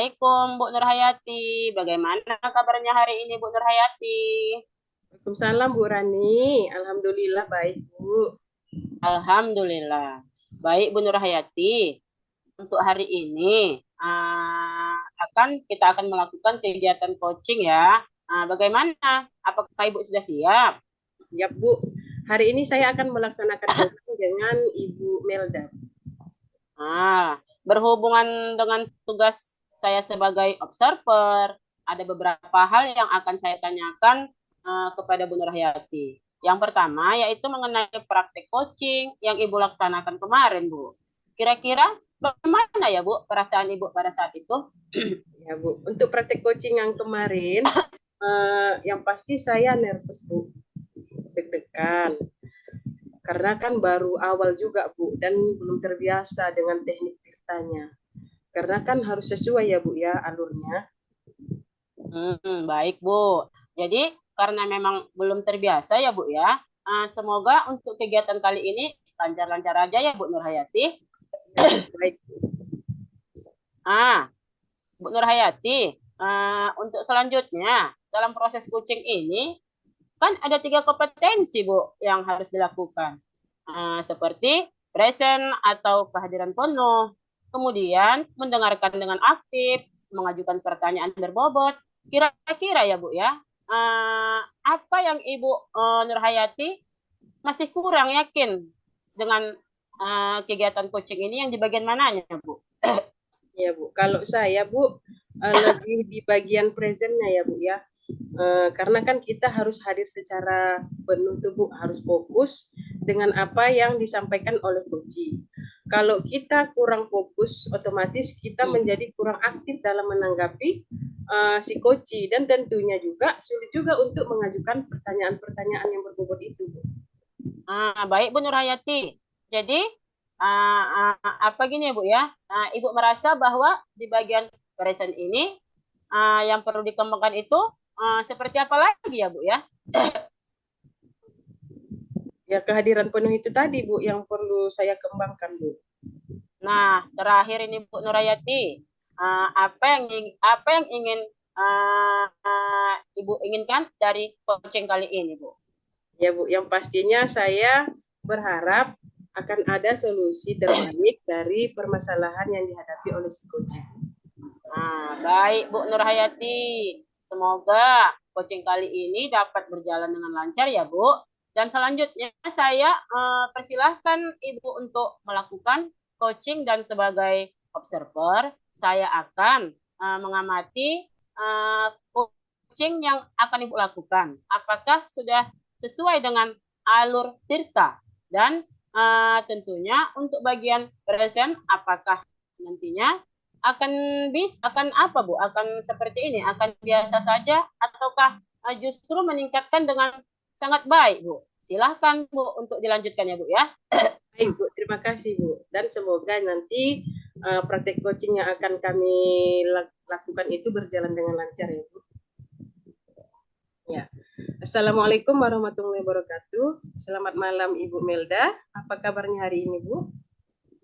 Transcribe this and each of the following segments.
Assalamualaikum Bu Nurhayati. Bagaimana kabarnya hari ini Bu Nurhayati? Waalaikumsalam Bu Rani. Alhamdulillah baik Bu. Alhamdulillah. Baik Bu Nurhayati. Untuk hari ini kita akan melakukan kegiatan coaching ya. Bagaimana? Apakah Ibu sudah siap? Siap Bu. Hari ini saya akan melaksanakan coaching dengan Ibu Melda. Berhubungan dengan tugas saya sebagai observer, ada beberapa hal yang akan saya tanyakan kepada Bu Nurhayati. Yang pertama yaitu mengenai praktek coaching yang Ibu laksanakan kemarin, Bu. Kira-kira bagaimana ya, Bu, perasaan Ibu pada saat itu? Ya Bu, untuk praktek coaching yang kemarin, yang pasti saya nervous Bu, deg-degan. Karena kan baru awal juga Bu, dan belum terbiasa dengan teknik tirtanya. Karena kan harus sesuai ya Bu ya alurnya. Baik, Bu. Jadi, karena memang belum terbiasa ya, Bu ya. Semoga untuk kegiatan kali ini lancar-lancar aja ya, Bu Nurhayati. Ya Bu, baik. Ah, Bu Nurhayati, untuk selanjutnya dalam proses coaching ini kan ada 3 kompetensi Bu yang harus dilakukan. Seperti present atau kehadiran penuh, kemudian mendengarkan dengan aktif, mengajukan pertanyaan berbobot. Kira-kira ya Bu ya, apa yang Ibu Nurhayati masih kurang yakin dengan kegiatan coaching ini yang di bagian mananya Bu? Ya Bu, kalau saya Bu lebih di bagian presentnya ya Bu ya. Karena kan kita harus hadir secara penuh tuh Bu, harus fokus dengan apa yang disampaikan oleh coach. Kalau kita kurang fokus, otomatis kita menjadi kurang aktif dalam menanggapi si coach dan tentunya juga sulit juga untuk mengajukan pertanyaan-pertanyaan yang berbobot itu Bu. Baik Bu Nurhayati. Jadi apa gini ya Bu ya? Ibu merasa bahwa di bagian present ini yang perlu dikembangkan itu seperti apa lagi ya Bu ya? Ya kehadiran penuh itu tadi Bu yang perlu saya kembangkan Bu. Nah, terakhir ini Bu Nurhayati, apa yang ingin Ibu inginkan dari coaching kali ini Bu? Ya Bu, yang pastinya saya berharap akan ada solusi terbaik dari permasalahan yang dihadapi oleh si coaching. Baik Bu Nurhayati. Semoga coaching kali ini dapat berjalan dengan lancar ya Bu. Dan selanjutnya saya persilahkan Ibu untuk melakukan coaching dan sebagai observer saya akan mengamati coaching yang akan Ibu lakukan. Apakah sudah sesuai dengan alur tirta dan tentunya untuk bagian present apakah nantinya akan apa Bu? Akan seperti ini, akan biasa saja ataukah justru meningkatkan dengan sangat baik Bu? Silahkan Bu untuk dilanjutkan ya Bu ya. Baik Bu, terima kasih Bu. Dan semoga nanti praktek coaching yang akan kami lakukan itu berjalan dengan lancar ya Bu. Ya. Assalamualaikum warahmatullahi wabarakatuh. Selamat malam Ibu Melda. Apa kabarnya hari ini Bu?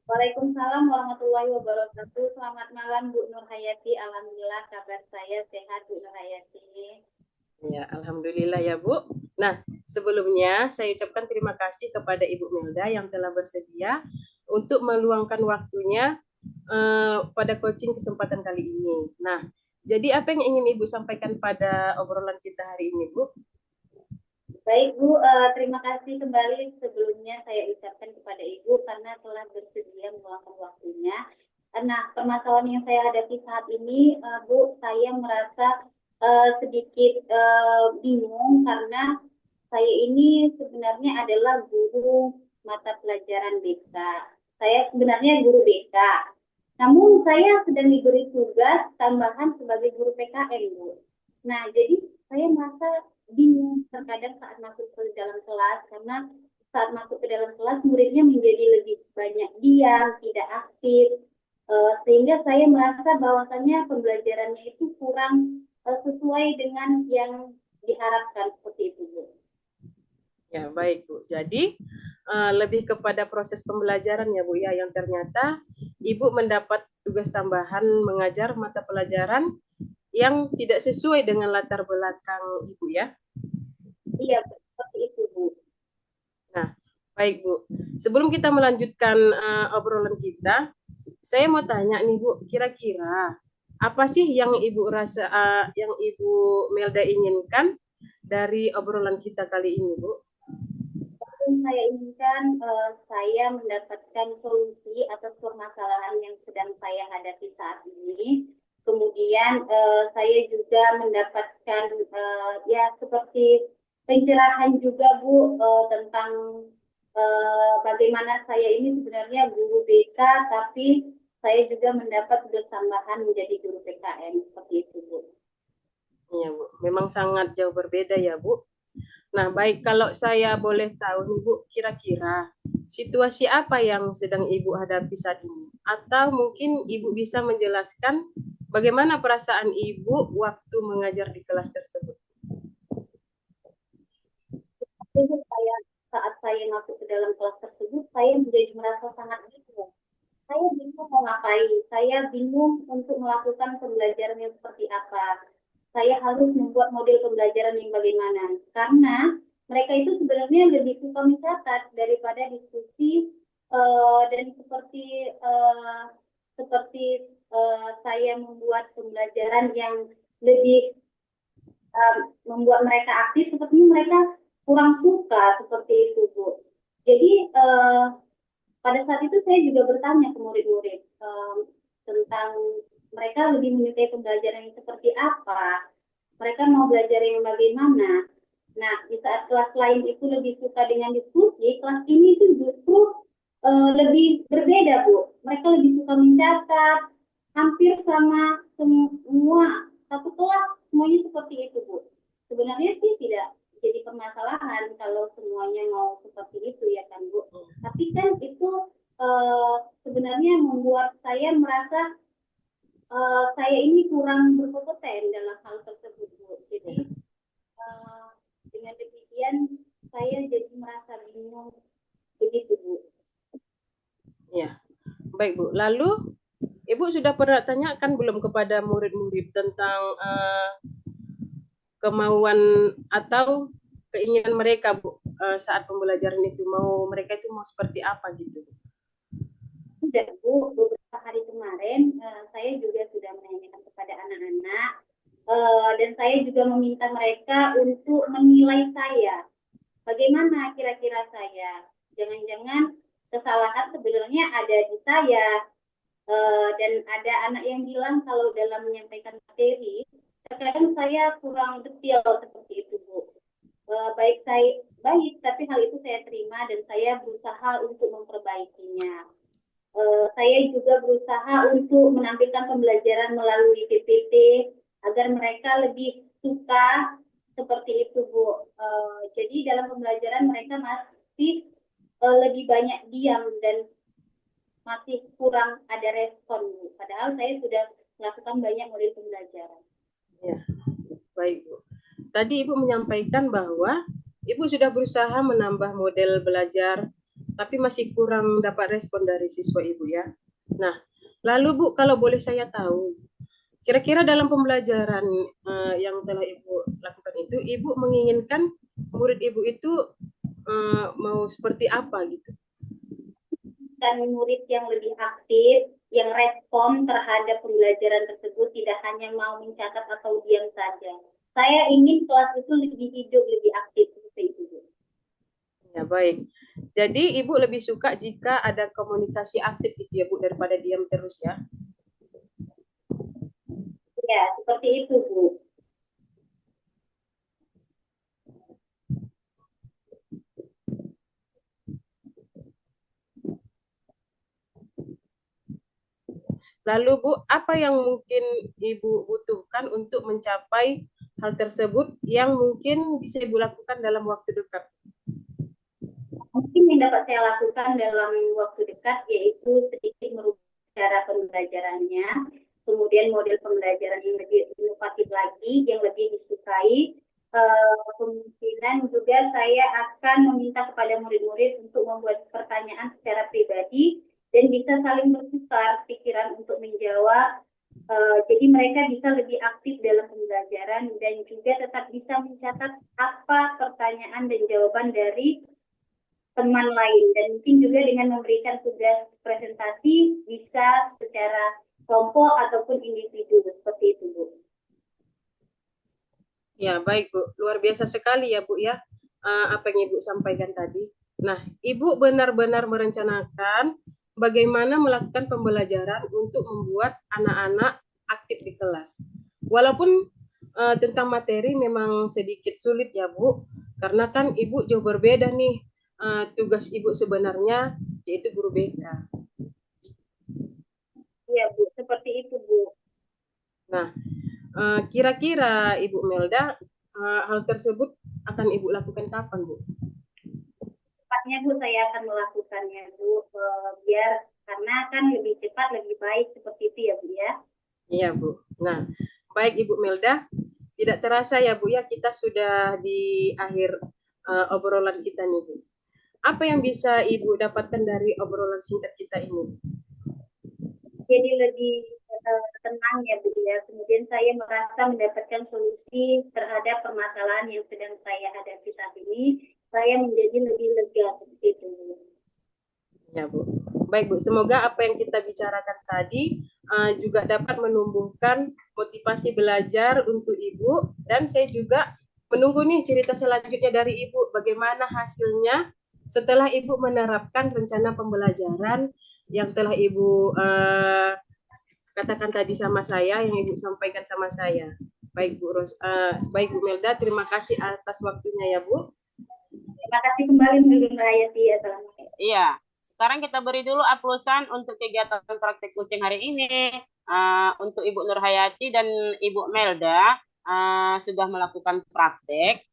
Waalaikumsalam warahmatullahi wabarakatuh. Selamat malam Bu Nurhayati. Alhamdulillah kabar saya sehat Bu Nurhayati. Ya, alhamdulillah ya Bu. Nah, sebelumnya saya ucapkan terima kasih kepada Ibu Melda yang telah bersedia untuk meluangkan waktunya pada coaching kesempatan kali ini. Nah, jadi apa yang ingin Ibu sampaikan pada obrolan kita hari ini, Bu? Baik Bu, terima kasih kembali sebelumnya saya ucapkan kepada Ibu karena telah bersedia meluangkan waktunya. Nah, permasalahan yang saya hadapi saat ini, Bu, saya merasa sedikit bingung karena saya ini sebenarnya adalah guru mata pelajaran BK. Saya sebenarnya guru BK. Namun saya sedang diberi tugas tambahan sebagai guru PKN, Bu. Nah, jadi saya merasa bingung terkadang saat masuk ke dalam kelas karena saat masuk ke dalam kelas muridnya menjadi lebih banyak diam, tidak aktif, sehingga saya merasa bahwasannya pembelajarannya itu kurang sesuai dengan yang diharapkan seperti itu Bu. Ya baik Bu. Jadi lebih kepada proses pembelajaran ya Bu ya yang ternyata Ibu mendapat tugas tambahan mengajar mata pelajaran yang tidak sesuai dengan latar belakang Ibu ya? Iya, seperti itu, Bu. Nah, baik Bu. Sebelum kita melanjutkan obrolan kita, saya mau tanya nih Bu, kira-kira apa sih yang Ibu rasa, yang Ibu Melda inginkan dari obrolan kita kali ini, Bu? Yang saya inginkan saya mendapatkan solusi atas permasalahan yang sedang saya hadapi saat ini. Kemudian saya juga mendapatkan ya seperti pencerahan juga Bu tentang bagaimana saya ini sebenarnya guru BK, tapi saya juga mendapat tugas tambahan menjadi guru PKN seperti itu Bu. Iya Bu, memang sangat jauh berbeda ya Bu. Nah, baik, kalau saya boleh tahu nih Bu, kira-kira situasi apa yang sedang Ibu hadapi saat ini? Atau mungkin Ibu bisa menjelaskan bagaimana perasaan Ibu waktu mengajar di kelas tersebut? Jadi saat saya masuk ke dalam kelas tersebut, saya menjadi merasa sangat bingung. Saya bingung mau ngapain, saya bingung untuk melakukan pembelajaran yang seperti apa. Saya harus membuat model pembelajaran yang bagaimana. Karena mereka itu sebenarnya lebih suka mencatat daripada diskusi dan seperti saya membuat pembelajaran yang lebih membuat mereka aktif, sepertinya mereka kurang suka seperti itu, Bu. Jadi pada saat itu saya juga bertanya ke murid-murid tentang mereka lebih menyukai pembelajaran yang seperti apa, mereka mau belajar yang bagaimana. Nah, di saat kelas lain itu lebih suka dengan diskusi, kelas ini itu justru lebih berbeda, Bu. Mereka lebih suka mencatat, hampir sama semua satu kelas semuanya seperti itu, Bu. Sebenarnya sih tidak jadi permasalahan kalau semuanya mau seperti itu ya kan, Bu. Tapi kan itu sebenarnya membuat saya merasa saya ini kurang berkompeten dalam hal tersebut, Bu. Jadi dengan demikian saya jadi merasa bingung begitu, Bu. Ya, baik Bu. Lalu Ibu sudah pernah tanyakan belum kepada murid-murid tentang kemauan atau keinginan mereka Bu saat pembelajaran itu, mau mereka itu mau seperti apa gitu? Sudah Bu, beberapa hari kemarin saya juga sudah menanyakan kepada anak-anak dan saya juga meminta mereka untuk menilai saya. Bagaimana kira-kira saya? Jangan-jangan kesalahan sebenarnya ada di saya. Dan ada anak yang bilang kalau dalam menyampaikan materi, terkadang saya kurang detail seperti itu, Bu. Baik, tapi hal itu saya terima dan saya berusaha untuk memperbaikinya. Saya juga berusaha untuk menampilkan pembelajaran melalui PPT agar mereka lebih suka seperti itu, Bu. Jadi dalam pembelajaran mereka masih lebih banyak diam dan masih kurang ada respon, Bu. Padahal saya sudah melakukan banyak model pembelajaran. Ya, baik Bu. Tadi Ibu menyampaikan bahwa Ibu sudah berusaha menambah model belajar, tapi masih kurang dapat respon dari siswa Ibu ya. Nah, lalu Bu, kalau boleh saya tahu, kira-kira dalam pembelajaran yang telah Ibu lakukan itu, Ibu menginginkan murid Ibu itu mau seperti apa gitu? Dan murid yang lebih aktif, yang respon terhadap pembelajaran tersebut, tidak hanya mau mencatat atau diam saja. Saya ingin kelas itu lebih hidup, lebih aktif seperti itu. Ya, baik. Jadi Ibu lebih suka jika ada komunikasi aktif gitu ya Bu, daripada diam terus ya? Ya, seperti itu Bu. Lalu Bu, apa yang mungkin Ibu butuhkan untuk mencapai hal tersebut yang mungkin bisa Ibu lakukan dalam waktu dekat? Mungkin yang dapat saya lakukan dalam waktu dekat yaitu sedikit merubah cara pembelajarannya, kemudian model pembelajaran yang lebih inovatif lagi, yang lebih disukai. Kemungkinan juga saya akan meminta kepada murid-murid untuk membuat pertanyaan secara pribadi dan bisa saling bertukar pikiran untuk menjawab. Jadi mereka bisa lebih aktif dalam pembelajaran dan juga tetap bisa mencatat apa pertanyaan dan jawaban dari teman lain, dan mungkin juga dengan memberikan tugas presentasi bisa secara kelompok ataupun individu seperti itu, Bu. Ya, baik Bu. Luar biasa sekali ya Bu ya, apa yang Ibu sampaikan tadi. Nah, Ibu benar-benar merencanakan bagaimana melakukan pembelajaran untuk membuat anak-anak aktif di kelas. Walaupun tentang materi memang sedikit sulit ya Bu, karena kan Ibu jauh berbeda nih tugas Ibu sebenarnya, yaitu guru BK. Iya Bu, seperti itu Bu. Nah, kira-kira Ibu Melda, hal tersebut akan Ibu lakukan kapan Bu? Cepatnya Bu, saya akan melakukannya Bu, biar karena kan lebih cepat lebih baik seperti itu ya Bu ya. Iya Bu. Nah, baik Ibu Melda, tidak terasa ya Bu ya, kita sudah di akhir obrolan kita nih Bu. Apa yang bisa Ibu dapatkan dari obrolan singkat kita ini? Jadi lebih tenang ya Bu ya. Kemudian saya merasa mendapatkan solusi terhadap permasalahan yang sedang saya hadapi saat ini. Saya menjadi lebih lega seperti itu Bu. Ya Bu. Baik Bu, semoga apa yang kita bicarakan tadi juga dapat menumbuhkan motivasi belajar untuk Ibu, dan saya juga menunggu nih cerita selanjutnya dari Ibu, bagaimana hasilnya setelah Ibu menerapkan rencana pembelajaran yang telah Ibu katakan tadi sama saya, yang Ibu sampaikan sama saya. Baik Bu baik Bu Melda, terima kasih atas waktunya ya Bu. Terima kasih kembali Bu Nurhayati. Assalamualaikum. Iya. Sekarang kita beri dulu aplusan untuk kegiatan praktik kucing hari ini. Untuk Ibu Nurhayati dan Ibu Melda sudah melakukan praktek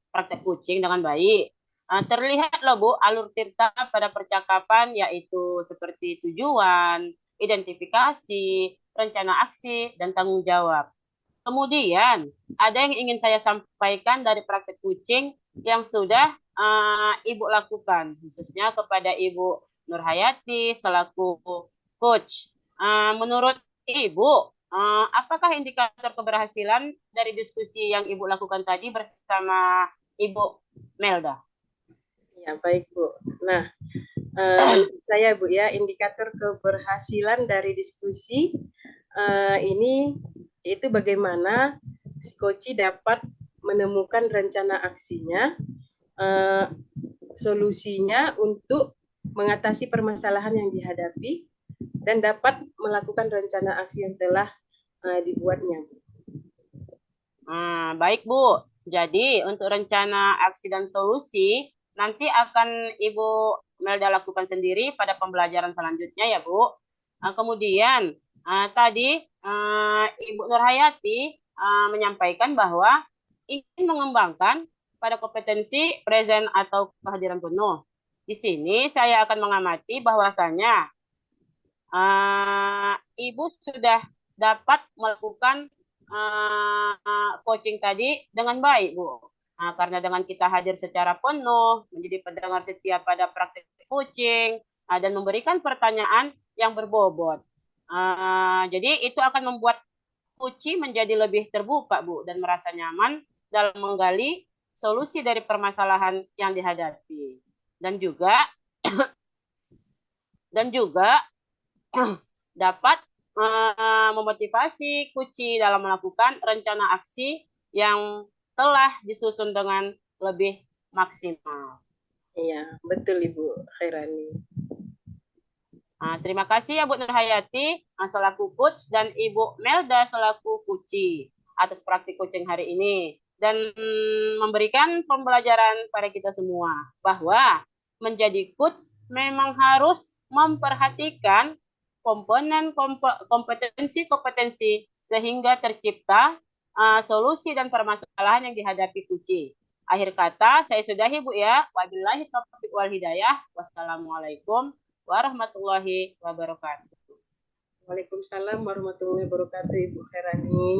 kucing dengan baik. Terlihat loh Bu alur cerita pada percakapan, yaitu seperti tujuan, identifikasi, rencana aksi, dan tanggung jawab. Kemudian ada yang ingin saya sampaikan dari praktek kucing yang sudah Ibu lakukan, khususnya kepada Ibu Nurhayati selaku coach. Menurut Ibu, apakah indikator keberhasilan dari diskusi yang Ibu lakukan tadi bersama Ibu Melda? Ya, baik Bu. Nah, saya Bu ya, indikator keberhasilan dari diskusi ini itu bagaimana si Koci dapat menemukan rencana aksinya, solusinya untuk mengatasi permasalahan yang dihadapi, dan dapat melakukan rencana aksi yang telah dibuatnya. Baik Bu, jadi untuk rencana aksi dan solusi nanti akan Ibu Melda lakukan sendiri pada pembelajaran selanjutnya ya Bu. Kemudian tadi Ibu Nurhayati menyampaikan bahwa ingin mengembangkan pada kompetensi present atau kehadiran penuh. Di sini saya akan mengamati bahwasanya Ibu sudah dapat melakukan coaching tadi dengan baik, Bu. Karena dengan kita hadir secara penuh, menjadi pendengar setia pada praktik coaching, dan memberikan pertanyaan yang berbobot. Jadi itu akan membuat Uci menjadi lebih terbuka, Bu, dan merasa nyaman dalam menggali solusi dari permasalahan yang dihadapi. Dan juga dapat memotivasi Kuci dalam melakukan rencana aksi yang telah disusun dengan lebih maksimal. Iya, betul Ibu Khairani. Terima kasih ya Bu Nurhayati selaku coach dan Ibu Melda selaku Kuci atas praktik coaching hari ini, dan memberikan pembelajaran pada kita semua bahwa menjadi coach memang harus memperhatikan komponen kompetensi sehingga tercipta solusi dan permasalahan yang dihadapi Kuci. Akhir kata saya sudahi Bu ya. Wabillahi taufiq wal hidayah. Wassalamualaikum warahmatullahi wabarakatuh. Waalaikumsalam warahmatullahi wabarakatuh Ibu Khairani.